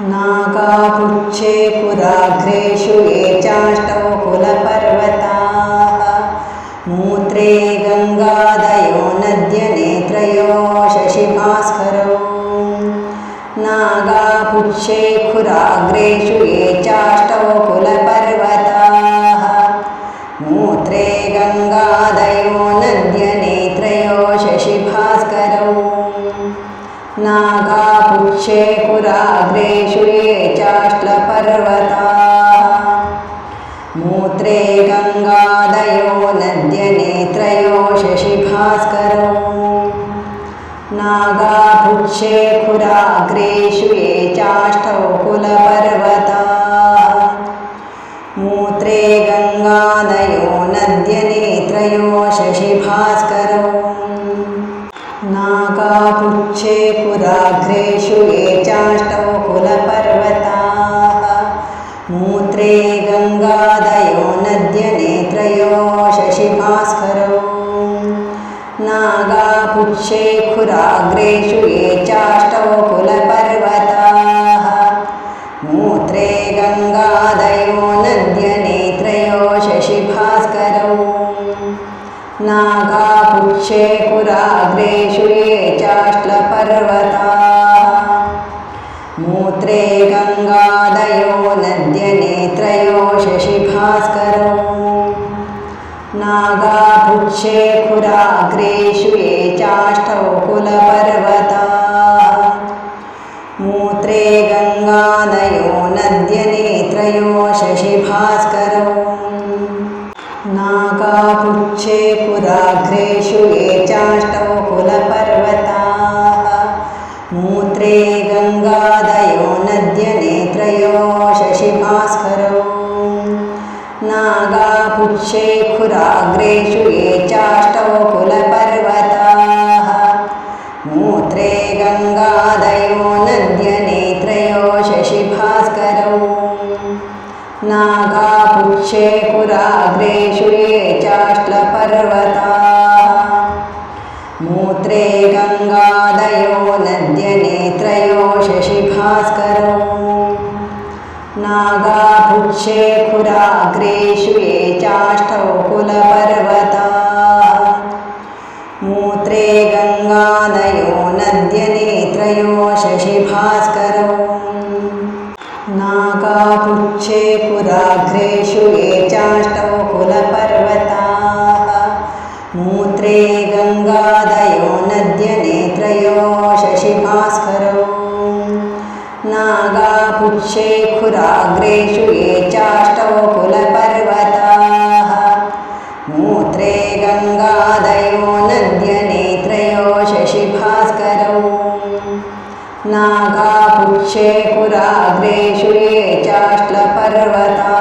नागापुच्छे पुराघ्रेषु ये चाष्टौ कुलपर्वताः मूत्रे गङ्गादयो नद्यनेत्रयो शशिभास्करौ नागापुच्छे खुराग्रेषु ये चाष्टौ कुलपर्वताः मूत्रे गङ्गादयो नद्यनेत्रयो शशिभास्करौ नागापुच्छे पुराग्रेषु ये चाष्टपर्वताः मूत्रे गङ्गादयो नद्यनेत्रयो शशिभास्करौ नागापुच्छे पुराग्रेषु ये चाष्टौ कुलपर्वताः मूत्रे गङ्गादयो नद्यनेत्रयो शशिभास्करौ नागापुच्छे पुराघ्रेषु ये चाष्टौ कुलपर्वताः मूत्रे गङ्गादयो नद्यनेत्रयो शशिभास्करौ नागापुच्छे खुराग्रेषु ये चाष्टौ कुलपर्वताः मूत्रे गङ्गादयो नद्यनेत्रयो शशिभास्करौ नागापुच्छे पुराग्रेषु ये चाष्टपर्वताः मूत्रे गङ्गादयो नद्यनेत्रयो शशिभास्करौ नागापुच्छे पुराग्रेषु ये चाष्टौ कुलपर्वताः मूत्रे गङ्गादयो नद्यनेत्रयो शशिभास्करौ नागापुच्छे पुराघ्रेषु ये चाष्टौ कुलपर्वताः मूत्रे गङ्गादयो नद्यनेत्रयो शशिभास्करौ नागापुच्छे खुराग्रेषु ये चाष्टौ कुलपर्वताः मूत्रे गङ्गादयो नद्यनेत्रयो शशिभास्करौ नागापुच्छे पुराग्रेषु ये चाष्टपर्वताः मूत्रे गङ्गादयो नद्यनेत्रयो शशिभास्करौ नागापुच्छे पुराग्रेषु ये चाष्टौ कुलपर्वताः मूत्रे गङ्गादयो नद्यनेत्रयो शशिभास्करौ नागापुच्छे पुराघ्रेषु ये चाष्टौ कुलपर्वताः मूत्रे गङ्गादयो नद्यनेत्रयो शशिभास्करौ नागापुच्छे खुराग्रेषु ये चाष्टौ कुलपर्वताः मूत्रे गङ्गादयो नद्यनेत्रयो शशिभास्करौ नागापुच्छे पुराग्रेषु ये चाष्टपर्वताः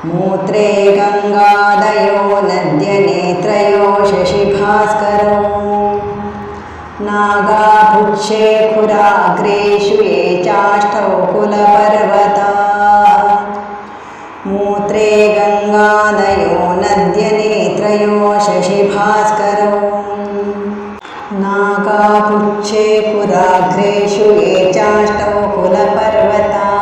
मूत्रे गङ्गादयो नद्यनेत्रयो शशिभास्करौ नागापुच्छे पुराग्रेषु ये चाष्टौ कुलपर्वताः मूत्रे गङ्गादयो नद्यनेत्रयो शशिभास्करौ नागापुच्छे पुराघ्रेषु ये चाष्टौ कुलपर्वताः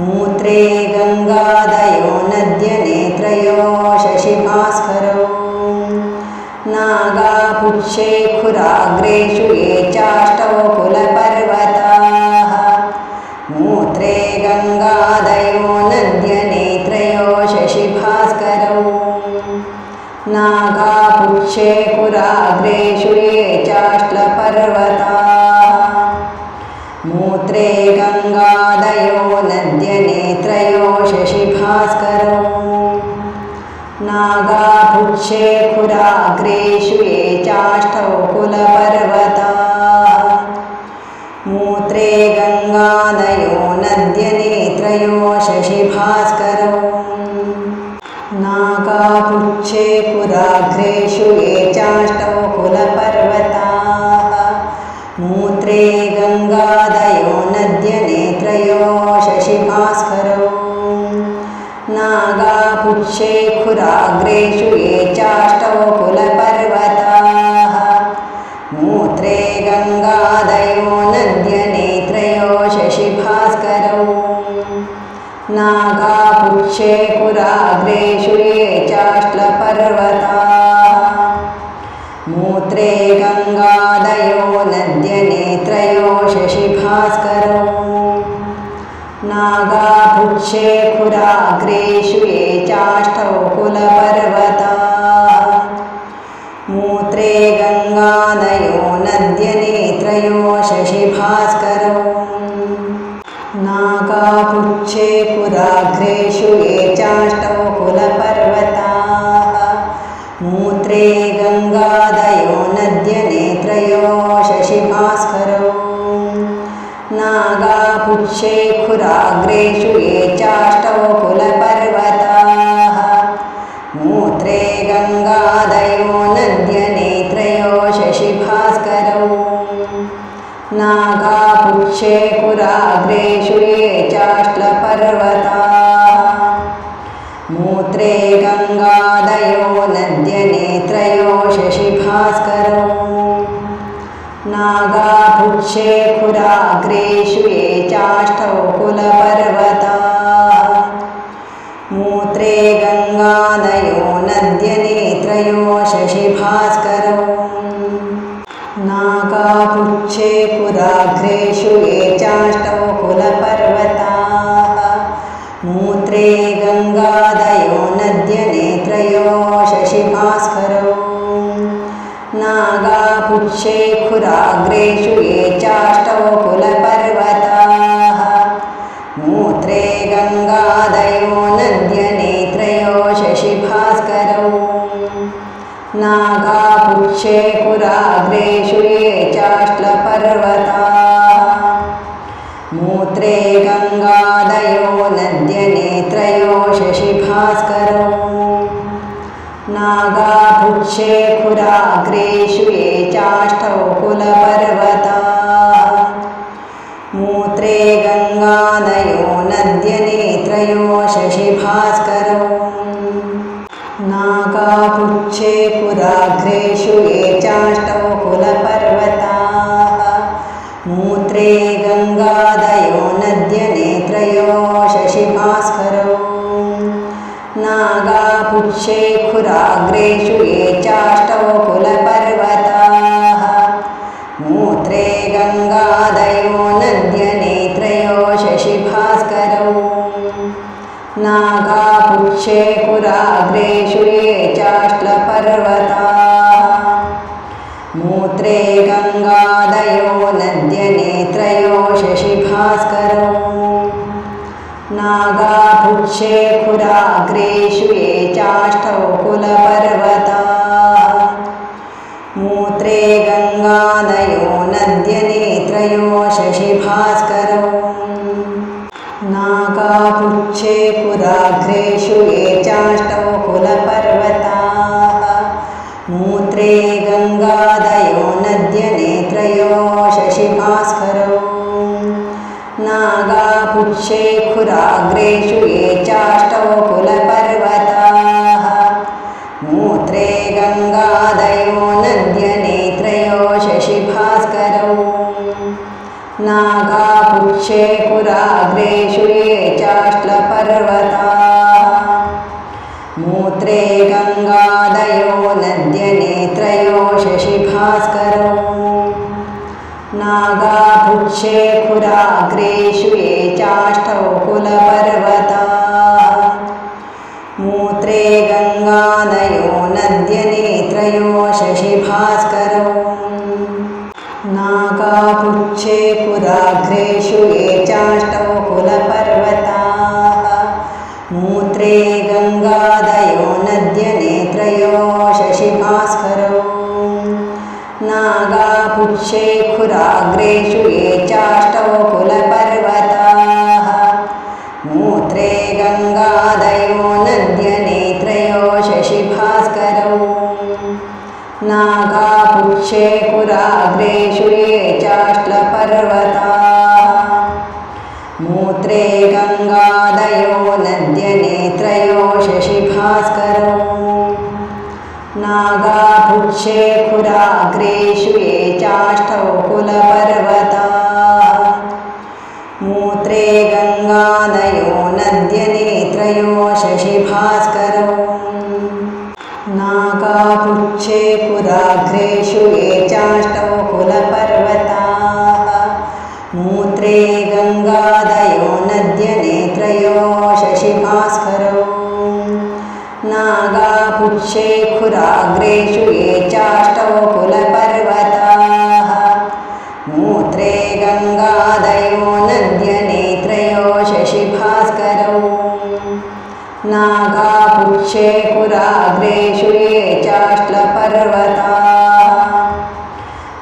मूत्रे गङ्गादयो नद्यनेत्रयो शशिभास्करौ नागापुच्छे खुराग्रेषु ये चाष्टौ कुलपर्वताः मूत्रे गङ्गादयो नद्यनेत्रयो शशिभास्करौ नागापुच्छे पुराग्रेषु ये चाष्टपर्वताः मूत्रे गङ्गादयो नद्यनेत्रयो शशिभास्करौ नागापुच्छे पुराग्रेषु ये चाष्टौ कुलपर्वताः मूत्रे गङ्गादयो नद्यनेत्रयो शशिभास्करौ नागापुच्छे पुराघ्रेषु ये चाष्टौ कुलपर्वताः मूत्रे गङ्गादयो नद्यनेत्रयो शशिभास्करौ नागापुच्छे खुराग्रेषु ये चाष्टौ कुलपर्वताः मूत्रे गङ्गादयो नद्यनेत्र पुच्छे कुराग्रेषु ये चाष्टपर्वताः मूत्रे गङ्गादयो नद्यनेत्रयो शशिभास्करो नागापुच्छे कुराग्रेषु ये चाष्टौ कुलपर्वताः मूत्रे गङ्गादयो नद्यनेत्रयो शशिभास्करो नागापुच्छे कुराग्रेषु ये चाष्टौ कुलपर्वताः मूत्रे गङ्गादयो नद्यनेत्रयो शशिभास्करो नागापुच्छे कुराग्रेषु ये चाष्टौ कुलपर्वताः मूत्रे गङ्गादयो नद्यनेत्रयो शशिभास्करो नागापुच्छे कुराग्रेषु ये चाष्टपर्वताः मूत्रे गङ्गादयो नद्यनेत्रयो शशिभास्करो नागापुच्छे कुराग्रेषु ये चाष्टौ कुलपर्वताः मूत्रे गङ्गादयो नद्यनेत्रयो शशिभास्करो नागापुच्छे कुराग्रेषु ये चाष्टौ कुलपर्वताः मूत्रे गङ्गादयो नद्यनेत्रयो शशिभास्करो नागापुच्छे कुराग्रेषु ये चाष्टौ कुलपर्वताः मूत्रे गङ्गादयो नद्यनेत्रयो शशिभास्करो नागापुच्छे कुराग्रेषु ये चाष्टपर्वताः मूत्रे गङ्गादयो नद्यनेत्रयो शशिभास्करो नागापुच्छे कुराग्रेषु ये चाष्टौ कुलपर्वताः मूत्रे गङ्गादयो नद्यनेत्रयो शशिभास्करो नागापुच्छे कुराग्रेषु ये चाष्टौ कुलपर्वताः मूत्रे गङ्गादयो नद्यनेत्रयो शशिभास्करो नागापुच्छे कुराग्रेषु ये चाष्टौ कुलपर्वताः मूत्रे गङ्गादयो नद्यनेत्रयो शशिभास्करो नागापुच्छे कुराग्रेषु ये चाष्टपर्वताः मूत्रे गङ्गादयो नद्यनेत्रयो शशिभास्करो नागापुच्छे कुराग्रेषु ये चाष्टौ कुलपर्वताः मूत्रे गङ्गादयो नद्यनेत्रयो शशिभास्करो नागापुच्छे कुराग्रेषु ये चाष्टौ कुलपर्वताः मूत्रे गङ्गादयो नद्यनेत्रयो शशिभास्करो नागापुच्छे कुराग्रेषु ये चाष्टौ कुलपर्वताः मूत्रे गङ्गादयो नद्यनेत्रयो शशिभास्करो नागापुच्छे कुराग्रेषु ये चाष्टपर्वताः मूत्रे गङ्गादयो नद्यनेत्रयो शशिभास्करो नागापुच्छे कुराग्रेषु ये चाष्टौ कुलपर्वताः मूत्रे गङ्गादयो नद्यनेत्रयो शशिभास्करो नागापुच्छे कुराग्रेषु ये चाष्टौ कुलपर्वताः मूत्रे गङ्गादयो नद्यनेत्रयो शशिभास्करो नागापुच्छे कुराग्रेषु ये चाष्टौ कुलपर्वताः मूत्रे गङ्गादयो नद्यनेत्रयो शशिभास्करो नागापुच्छे कुराग्रेषु ये चाष्टपर्वताः मूत्रे गङ्गादयो नद्यनेत्रयो शशिभास्करो नागापुच्छे कुराग्रेषु ये चाष्टौ कुलपर्वताः मूत्रे गङ्गादयो नद्यनेत्रयो शशिभास्करौ नागापुच्छे पुराघ्रेषु ये चाष्टौ कुलपर्वताः मूत्रे गङ्गादयो नद्यनेत्रयो शशिभास्करौ नागापुच्छे खुराग्रेषु ये चाष्टौ कुलपर्वताः मूत्रे गङ्गादयो नद्यनेत्रयो शशिभास्करौ नागापुच्छे खुराग्रेषु ये चाष्टपर्वताः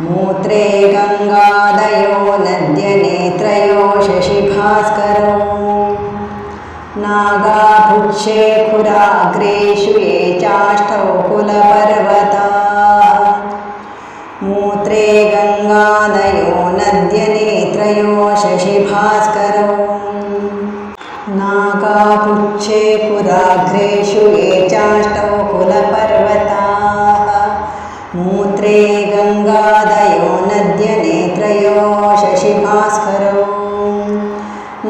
मूत्रे गङ्गादयो नद्यनेत्रयो शशिभास्करौ नागापुच्छे खुराग्रेषु ये चाष्टौ कुलपर्वताः मूत्रे गङ्गादयो नद्यनेत्रयो शशिभास्करौ नागापुच्छे खुराग्रेषु ये चाष्टौ कुलपर्वताः मूत्रे गङ्गादयो नद्यनेत्रयो शशिभास्करौ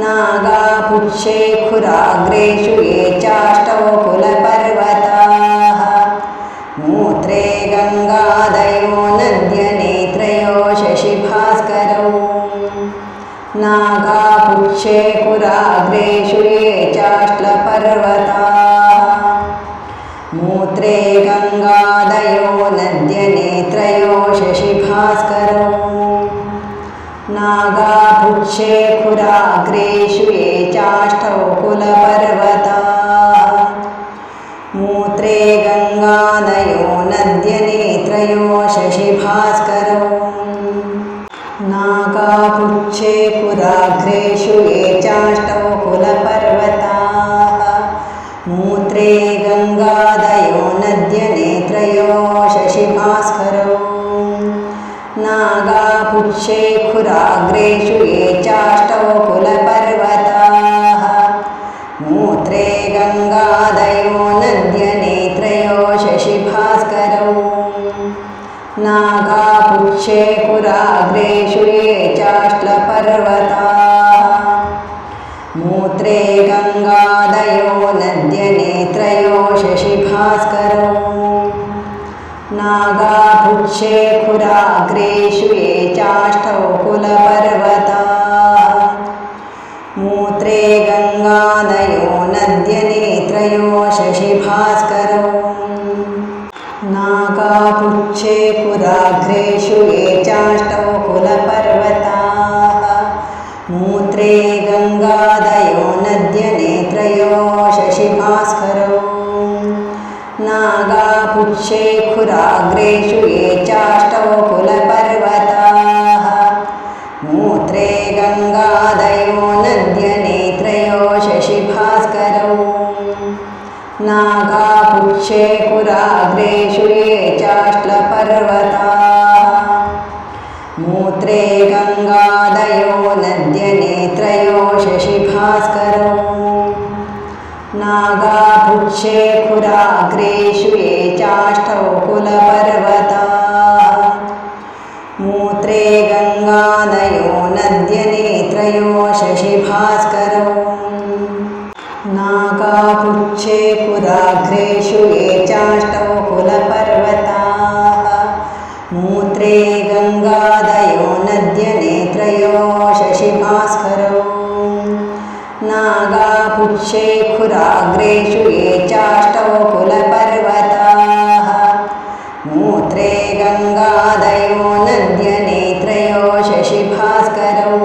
नागापुच्छे खुराग्रेषु ये चाष्टौ कुलपर्वताः मूत्रे गङ्गादयो नद्यनेत्रयो शशिभास्करौ नागापुच्छे खुराग्रेषु ये चाष्टपर्वताः मूत्रे गङ्गादयो नद्यनेत्रयो शशिभास्करौ नागापुच्छे खुराग्रेषु ये चाष्टौ कुलपर्वताः मूत्रे गङ्गादयो नद्यनेत्रयो शशिभास्करौ नागापुच्छे खुराग्रेषु ये चाष्टौ कुलपर्वताः मूत्रे गङ्गादयो नद्यनेत्रयो शशिभास्करौ नागापुच्छे खुराग्रेषु ये चाष्टौ कुलपर्वताः मूत्रे गङ्गादयो नद्यनेत्रयो शशिभास्करौ नागापुच्छे खुराग्रेषु ये चाष्टपर्वताः मूत्रे गङ्गादयो नद्यनेत्रयो शशिभास्करौ नागापुच्छे खुराग्रेषु ये चाष्टौ कुलपर्वताः मूत्रे गङ्गादयो नद्यनेत्रयो शशिभास्करौ नागापुच्छे खुराग्रेषु ये चाष्टौ कुलपर्वताः मूत्रे गङ्गादयो नद्यनेत्रयो शशिभास्करौ नागापुच्छे खुराग्रेषु ये चाष्टौ कुलपर्वताः मूत्रे गङ्गादयो नद्यनेत्रयो शशिभास्करौ नागापुच्छे खुराग्रेषु ये चाष्टपर्वताः मूत्रे गङ्गादयो नद्यनेत्रयो शशिभास्करौ नागापुच्छे खुराग्रेषु ये चाष्टौ कुलपर्वताः मूत्रे गङ्गादयो नद्यनेत्रयो शशिभास्करौ नागापुच्छे खुराग्रेषु ये चाष्टौ कुलपर्वताः मूत्रे गङ्गादयो नद्यनेत्रयो शशिभास्करौ नागापुच्छे खुराग्रेषु ये चाष्टौ कुलपर्वताः मूत्रे गङ्गादयो नद्यनेत्रयो शशिभास्करौ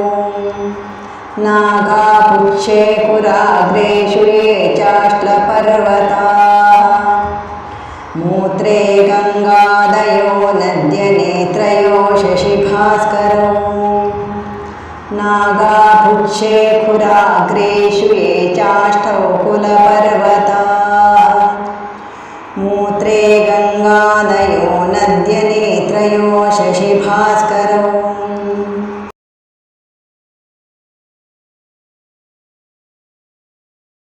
नागापुच्छे खुराग्रेषु ये चाष्टपर्वताः मूत्रे गङ्गादयो नद्यनेत्रयो शशिभास्करौ नागापुच्छे खुराग्रेषु ये चाष्टौ कुलपर्वताः मूत्रे गङ्गादयो नद्यनेत्रयो शशिभास्करौ